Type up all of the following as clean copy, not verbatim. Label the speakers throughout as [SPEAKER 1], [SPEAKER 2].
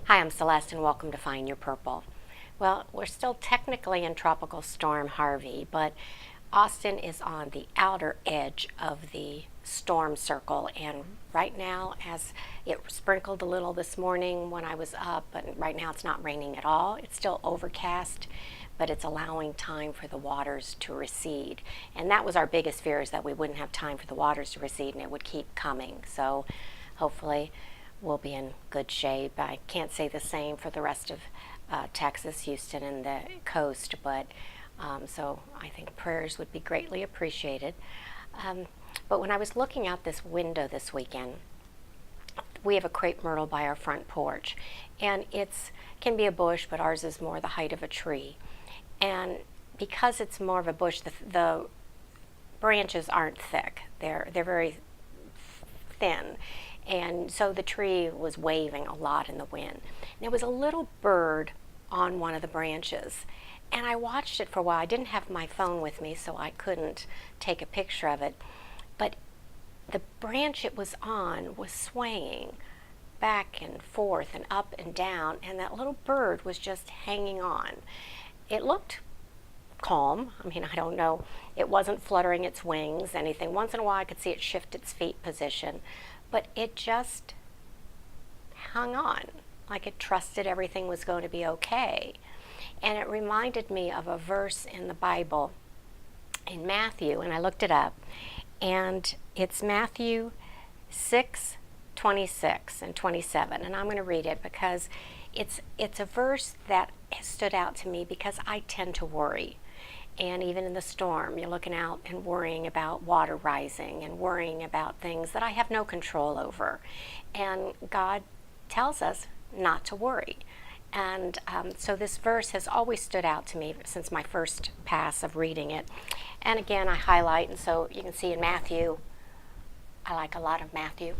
[SPEAKER 1] Hi, I'm Celeste and welcome to Find Your Purple. Well, we're still technically in Tropical Storm Harvey, but Austin is on the outer edge of the storm circle, and right now, as it sprinkled a little this morning when I was up, and right now it's not raining at all. It's still overcast, but it's allowing time for the waters to recede. And that was our biggest fear, is that we wouldn't have time for the waters to recede and it would keep coming. So hopefully we'll be in good shape. I can't say the same for the rest of Texas, Houston, and the coast, but so I think prayers would be greatly appreciated. But when I was looking out this window this weekend, we have a crepe myrtle by our front porch, and it can be a bush, but ours is more the height of a tree. And because it's more of a bush, the branches aren't thick. They're very thin. And so the tree was waving a lot in the wind. And there was a little bird on one of the branches. And I watched it for a while. I didn't have my phone with me, so I couldn't take a picture of it. But the branch it was on was swaying back and forth and up and down, and that little bird was just hanging on. It looked calm. I mean, I don't know. It wasn't fluttering its wings, anything. Once in a while I could see it shift its feet position. But it just hung on, like it trusted everything was going to be okay. And it reminded me of a verse in the Bible in Matthew, and I looked it up, and it's Matthew 6:26 and 27, and I'm going to read it because it's a verse that has stood out to me because I tend to worry. And even in the storm, you're looking out and worrying about water rising and worrying about things that I have no control over. And God tells us not to worry. And so this verse has always stood out to me since my first pass of reading it. And again, I highlight, and so you can see in Matthew, I like a lot of Matthew.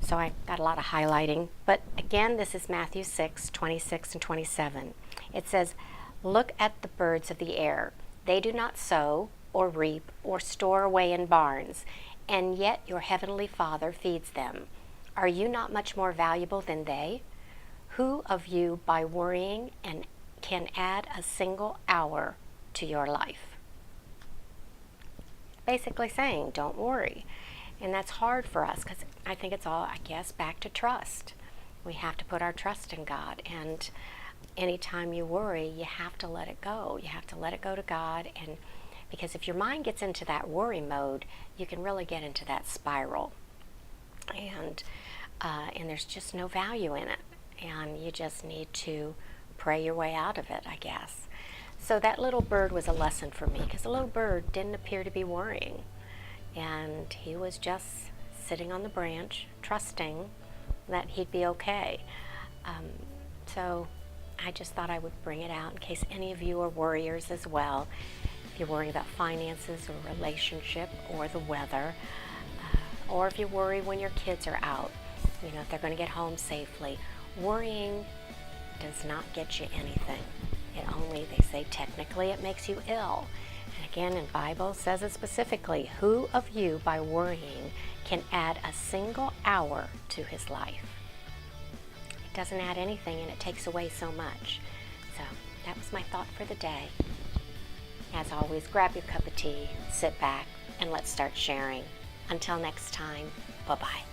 [SPEAKER 1] So I got a lot of highlighting. But again, this is Matthew 6:26 and 27. It says, "Look at the birds of the air. They do not sow or reap or store away in barns, and yet your heavenly Father feeds them. Are you not much more valuable than they? Who of you, by worrying, can add a single hour to your life?" Basically saying, don't worry. And that's hard for us because I think it's all, I guess, back to trust. We have to put our trust in God, and anytime you worry, you have to let it go. You have to let it go to God, and because if your mind gets into that worry mode, you can really get into that spiral, and there's just no value in it, and you just need to pray your way out of it, I guess. So that little bird was a lesson for me, because the little bird didn't appear to be worrying, and he was just sitting on the branch, trusting that he'd be okay. So I just thought I would bring it out in case any of you are worriers as well. If you're worrying about finances or relationship or the weather, or if you worry when your kids are out, if they're going to get home safely. Worrying does not get you anything. It only, they say technically, it makes you ill. And again, in Bible says it specifically, who of you by worrying can add a single hour to his life? Doesn't add anything, and it takes away so much. So that was my thought for the day. As always, grab your cup of tea, sit back, and let's start sharing. Until next time, bye-bye.